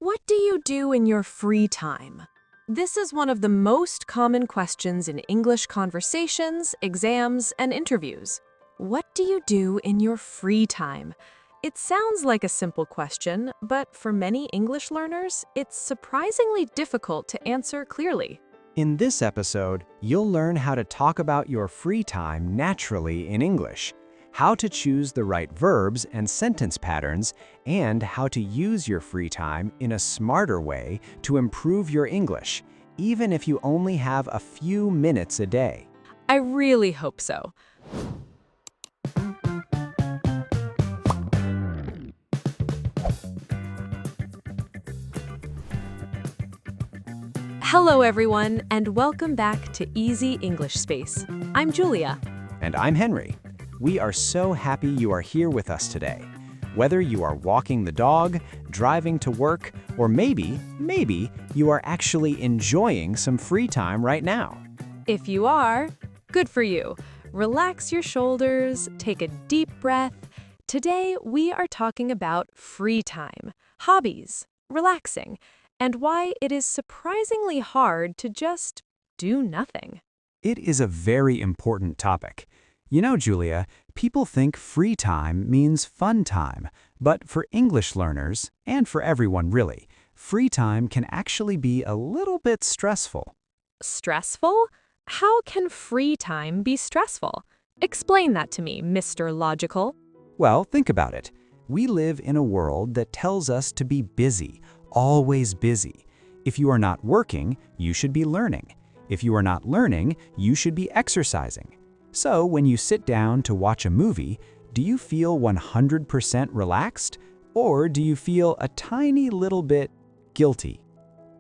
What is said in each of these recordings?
What do you do in your free time? This is one of the most common questions in English conversations, exams, and interviews. What do you do in your free time? It sounds like a simple question, but for many English learners, it's surprisingly difficult to answer clearly. In this episode, you'll learn how to talk about your free time naturally in English, how to choose the right verbs and sentence patterns, and how to use your free time in a smarter way to improve your English, even if you only have a few minutes a day. I really hope so. Hello everyone, and welcome back to Easy English Space. I'm Julia. And I'm Henry. We are so happy you are here with us today. Whether you are walking the dog, driving to work, or maybe you are actually enjoying some free time right now. If you are, good for you. Relax your shoulders, take a deep breath. Today, we are talking about free time, hobbies, relaxing, and why it is surprisingly hard to just do nothing. It is a very important topic. You know, Julia, people think free time means fun time, but for English learners, and for everyone really, free time can actually be a little bit stressful. Stressful? How can free time be stressful? Explain that to me, Mr. Logical. Well, think about it. We live in a world that tells us to be busy, always busy. If you are not working, you should be learning. If you are not learning, you should be exercising. So when you sit down to watch a movie, do you feel 100% relaxed? Or do you feel a tiny little bit guilty?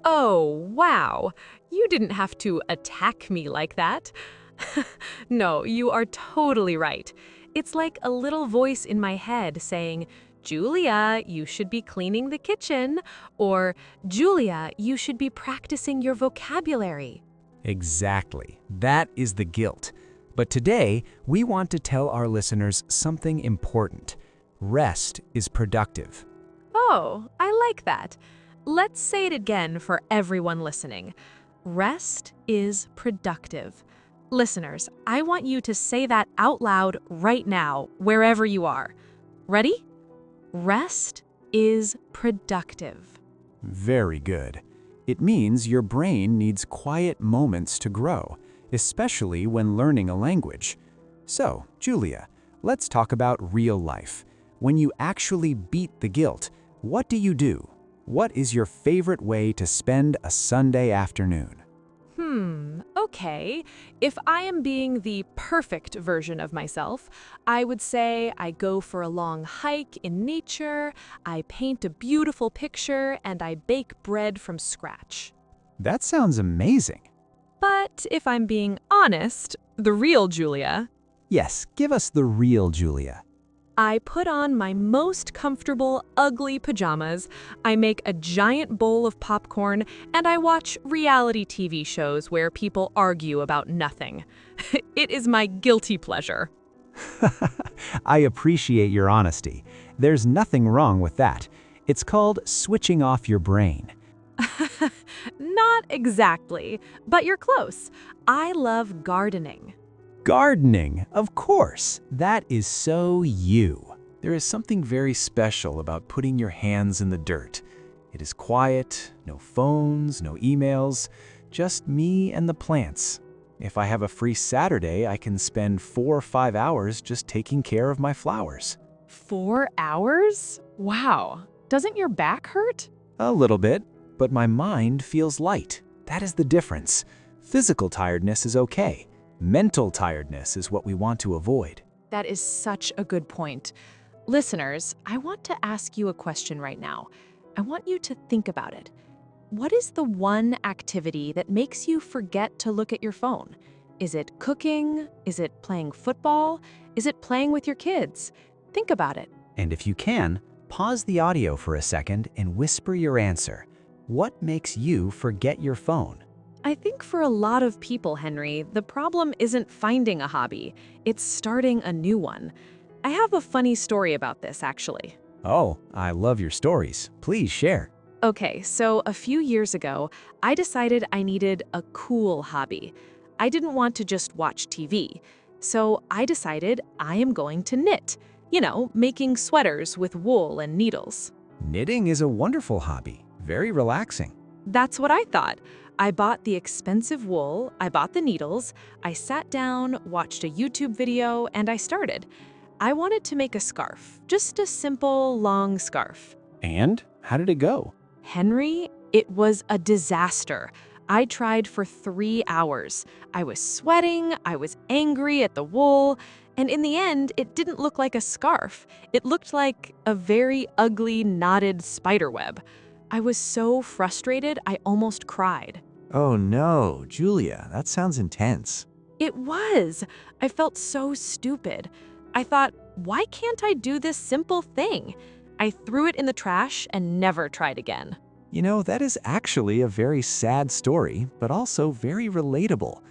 Oh, wow. You didn't have to attack me like that. No, you are totally right. It's like a little voice in my head saying, Julia, you should be cleaning the kitchen, or Julia, you should be practicing your vocabulary. Exactly. That is the guilt. But today, we want to tell our listeners something important. Rest is productive. Oh, I like that. Let's say it again for everyone listening. Rest is productive. Listeners, I want you to say that out loud right now, wherever you are. Ready? Rest is productive. Very good. It means your brain needs quiet moments to grow, especially when learning a language. So, Julia, let's talk about real life. When you actually beat the guilt, what do you do? What is your favorite way to spend a Sunday afternoon? Okay. If I am being the perfect version of myself, I would say I go for a long hike in nature, I paint a beautiful picture, and I bake bread from scratch. That sounds amazing. But if I'm being honest, the real Julia, Yes, give us the real Julia. I put on my most comfortable, ugly pajamas, I make a giant bowl of popcorn, and I watch reality TV shows where people argue about nothing. It is my guilty pleasure. I appreciate your honesty. There's nothing wrong with that. It's called switching off your brain. Not exactly, but you're close. I love gardening. Gardening, of course. That is so you. There is something very special about putting your hands in the dirt. It is quiet, no phones, no emails, just me and the plants. If I have a free Saturday, I can spend 4 or 5 hours just taking care of my flowers. 4 hours? Wow. Doesn't your back hurt? A little bit, but my mind feels light. That is the difference. Physical tiredness is okay. Mental tiredness is what we want to avoid. That is such a good point. Listeners, I want to ask you a question right now. I want you to think about it. What is the one activity that makes you forget to look at your phone? Is it cooking? Is it playing football? Is it playing with your kids? Think about it. And if you can, pause the audio for a second and whisper your answer. What makes you forget your phone? I think for a lot of people, Henry, the problem isn't finding a hobby. It's starting a new one. I have a funny story about this, actually. Oh, I love your stories. Please share. Okay, so a few years ago, I decided I needed a cool hobby. I didn't want to just watch TV. So I decided I am going to knit. Making sweaters with wool and needles. Knitting is a wonderful hobby, very relaxing. That's what I thought. I bought the expensive wool, I bought the needles, I sat down, watched a YouTube video, and I started. I wanted to make a scarf, just a simple, long scarf. And how did it go? Henry, it was a disaster. I tried for 3 hours. I was sweating, I was angry at the wool, and in the end, it didn't look like a scarf. It looked like a very ugly, knotted spider web. I was so frustrated, I almost cried. Oh no, Julia, that sounds intense. It was. I felt so stupid. I thought, why can't I do this simple thing? I threw it in the trash and never tried again. You know, that is actually a very sad story, but also very relatable.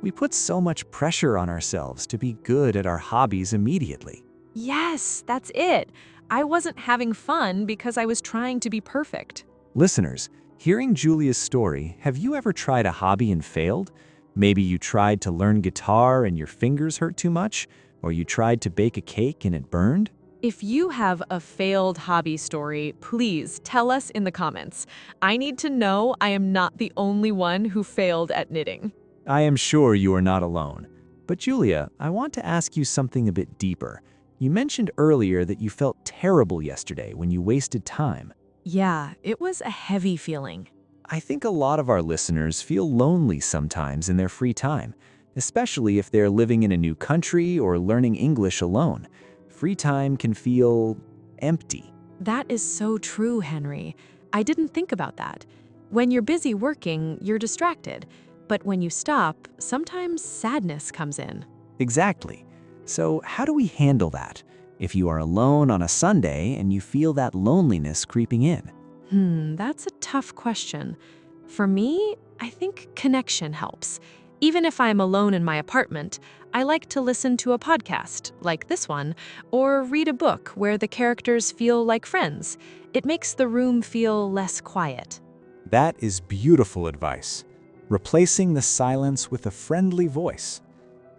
We put so much pressure on ourselves to be good at our hobbies immediately. Yes, that's it. I wasn't having fun because I was trying to be perfect. Listeners, hearing Julia's story, have you ever tried a hobby and failed? Maybe you tried to learn guitar and your fingers hurt too much, or you tried to bake a cake and it burned? If you have a failed hobby story, please tell us in the comments. I need to know I am not the only one who failed at knitting. I am sure you are not alone. But Julia, I want to ask you something a bit deeper. You mentioned earlier that you felt terrible yesterday when you wasted time. Yeah, it was a heavy feeling. I think a lot of our listeners feel lonely sometimes in their free time, especially if they're living in a new country or learning English alone. Free time can feel empty. That is so true, Henry. I didn't think about that. When you're busy working, you're distracted. But when you stop, sometimes sadness comes in. Exactly. So how do we handle that? If you are alone on a Sunday and you feel that loneliness creeping in? That's a tough question. For me, I think connection helps. Even if I'm alone in my apartment, I like to listen to a podcast, like this one, or read a book where the characters feel like friends. It makes the room feel less quiet. That is beautiful advice. Replacing the silence with a friendly voice.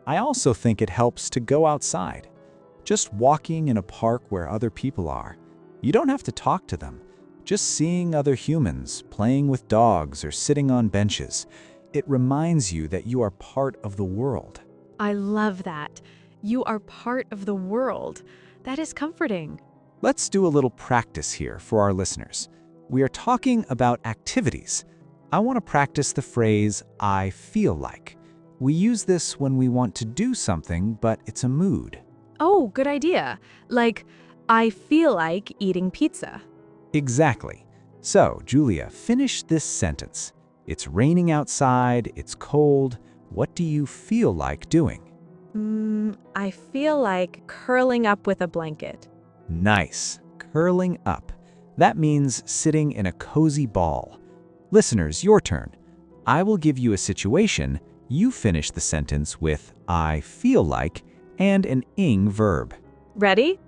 I also think it helps to go outside. Just walking in a park where other people are. You don't have to talk to them. Just seeing other humans, playing with dogs, or sitting on benches. It reminds you that you are part of the world. I love that. You are part of the world. That is comforting. Let's do a little practice here for our listeners. We are talking about activities. I want to practice the phrase, I feel like. We use this when we want to do something, but it's a mood. Oh, good idea. Like, I feel like eating pizza. Exactly. So, Julia, finish this sentence. It's raining outside, it's cold. What do you feel like doing? I feel like curling up with a blanket. Nice. Curling up. That means sitting in a cozy ball. Listeners, your turn. I will give you a situation. You finish the sentence with I feel like and an ing verb. Ready?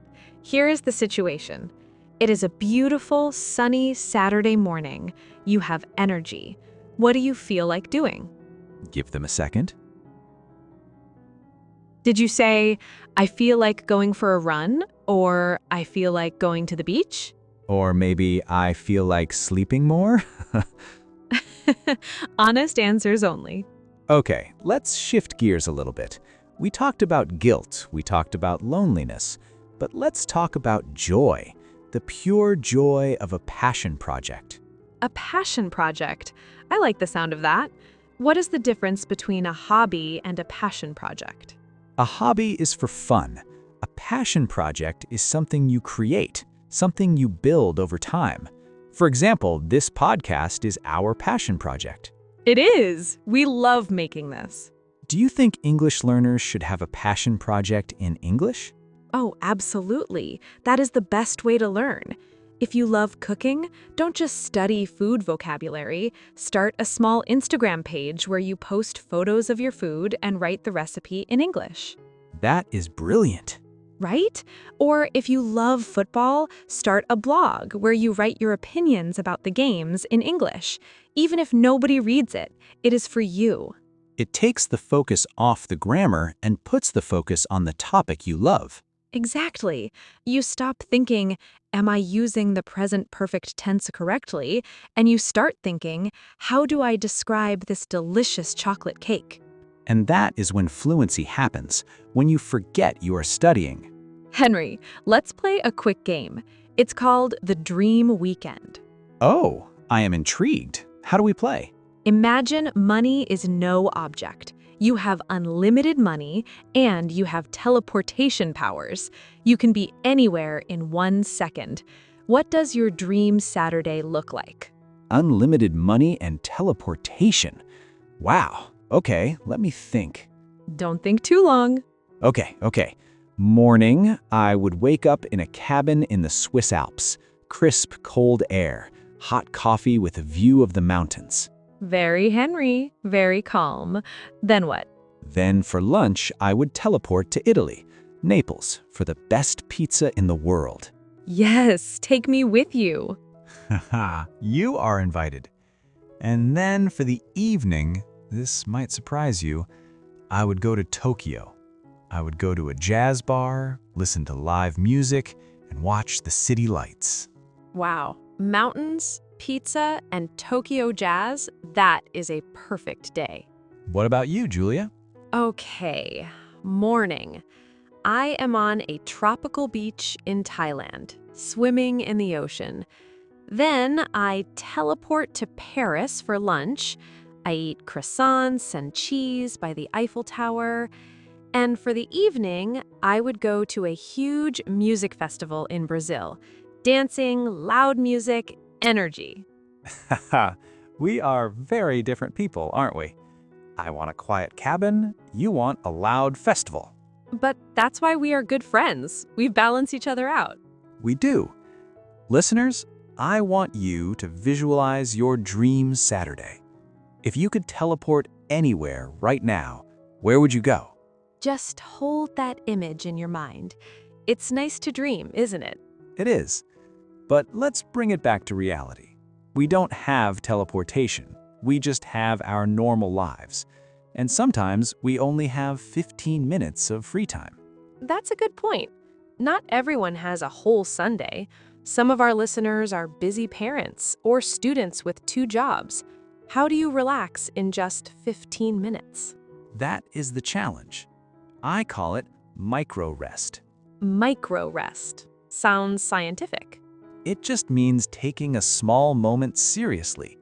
Here is the situation. It is a beautiful, sunny Saturday morning. You have energy. What do you feel like doing? Give them a second. Did you say, I feel like going for a run, or I feel like going to the beach? Or maybe I feel like sleeping more? Honest answers only. Okay, let's shift gears a little bit. We talked about guilt, we talked about loneliness, but let's talk about joy, the pure joy of a passion project. A passion project. I like the sound of that. What is the difference between a hobby and a passion project? A hobby is for fun. A passion project is something you create, something you build over time. For example, this podcast is our passion project. It is. We love making this. Do you think English learners should have a passion project in English? Oh, absolutely. That is the best way to learn. If you love cooking, don't just study food vocabulary. Start a small Instagram page where you post photos of your food and write the recipe in English. That is brilliant. right? Or if you love football, start a blog where you write your opinions about the games in English. Even if nobody reads it, it is for you. It takes the focus off the grammar and puts the focus on the topic you love. Exactly. You stop thinking, am I using the present perfect tense correctly? And you start thinking, how do I describe this delicious chocolate cake? And that is when fluency happens, when you forget you are studying. Henry, let's play a quick game. It's called the Dream Weekend. Oh, I am intrigued. How do we play? Imagine money is no object. You have unlimited money and you have teleportation powers. You can be anywhere in 1 second. What does your dream Saturday look like? Unlimited money and teleportation. Wow. Okay, let me think. Don't think too long. Okay. Morning, I would wake up in a cabin in the Swiss Alps. Crisp, cold air. Hot coffee with a view of the mountains. Very Henry, very calm. Then what? Then for lunch, I would teleport to Italy, Naples, for the best pizza in the world. Yes, take me with you. Haha, you are invited. And then for the evening, this might surprise you, I would go to Tokyo. I would go to a jazz bar, listen to live music, and watch the city lights. Wow, mountains, pizza, and Tokyo jazz, that is a perfect day. What about you, Julia? Okay, morning. I am on a tropical beach in Thailand, swimming in the ocean. Then I teleport to Paris for lunch. I eat croissants and cheese by the Eiffel Tower. And for the evening, I would go to a huge music festival in Brazil. Dancing, loud music, energy. Haha, we are very different people, aren't we? I want a quiet cabin, you want a loud festival. But that's why we are good friends. We balance each other out. We do. Listeners, I want you to visualize your dream Saturday. If you could teleport anywhere right now, where would you go? Just hold that image in your mind. It's nice to dream, isn't it? It is. But let's bring it back to reality. We don't have teleportation. We just have our normal lives. And sometimes we only have 15 minutes of free time. That's a good point. Not everyone has a whole Sunday. Some of our listeners are busy parents or students with 2 jobs. How do you relax in just 15 minutes? That is the challenge. I call it micro rest. Micro rest. Sounds scientific. It just means taking a small moment seriously.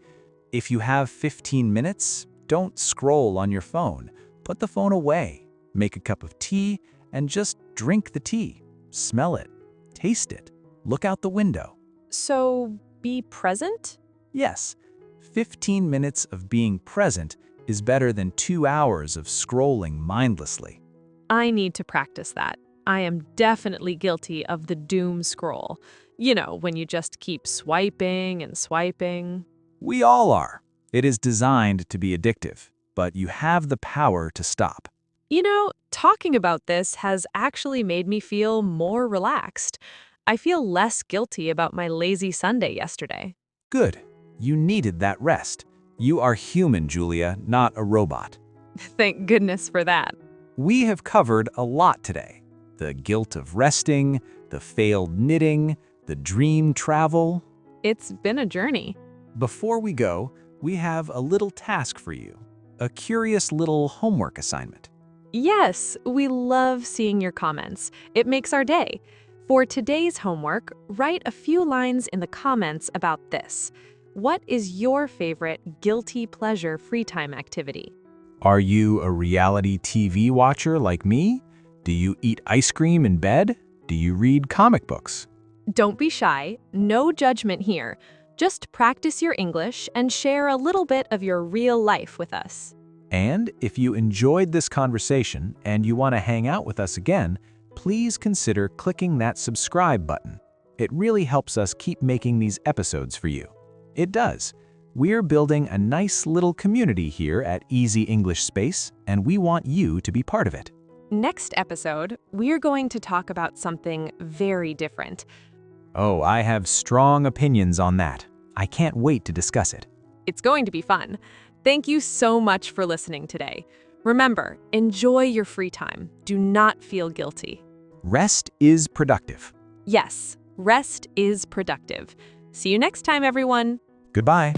If you have 15 minutes, don't scroll on your phone. Put the phone away. Make a cup of tea and just drink the tea. Smell it. Taste it. Look out the window. So, be present? Yes, 15 minutes of being present is better than 2 hours of scrolling mindlessly. I need to practice that. I am definitely guilty of the doom scroll. You know, when you just keep swiping and swiping. We all are. It is designed to be addictive, but you have the power to stop. You know, talking about this has actually made me feel more relaxed. I feel less guilty about my lazy Sunday yesterday. Good. You needed that rest. You are human, Julia, not a robot. Thank goodness for that. We have covered a lot today. The guilt of resting, the failed knitting, the dream travel. It's been a journey. Before we go, we have a little task for you. A curious little homework assignment. Yes, we love seeing your comments. It makes our day. For today's homework, write a few lines in the comments about this. What is your favorite guilty pleasure free time activity? Are you a reality TV watcher like me? Do you eat ice cream in bed? Do you read comic books? Don't be shy. No judgment here. Just practice your English and share a little bit of your real life with us. And if you enjoyed this conversation and you want to hang out with us again, please consider clicking that subscribe button. It really helps us keep making these episodes for you. It does. We're building a nice little community here at Easy English Space, and we want you to be part of it. Next episode, we're going to talk about something very different. Oh, I have strong opinions on that. I can't wait to discuss it. It's going to be fun. Thank you so much for listening today. Remember, enjoy your free time. Do not feel guilty. Rest is productive. Yes, rest is productive. See you next time, everyone. Goodbye.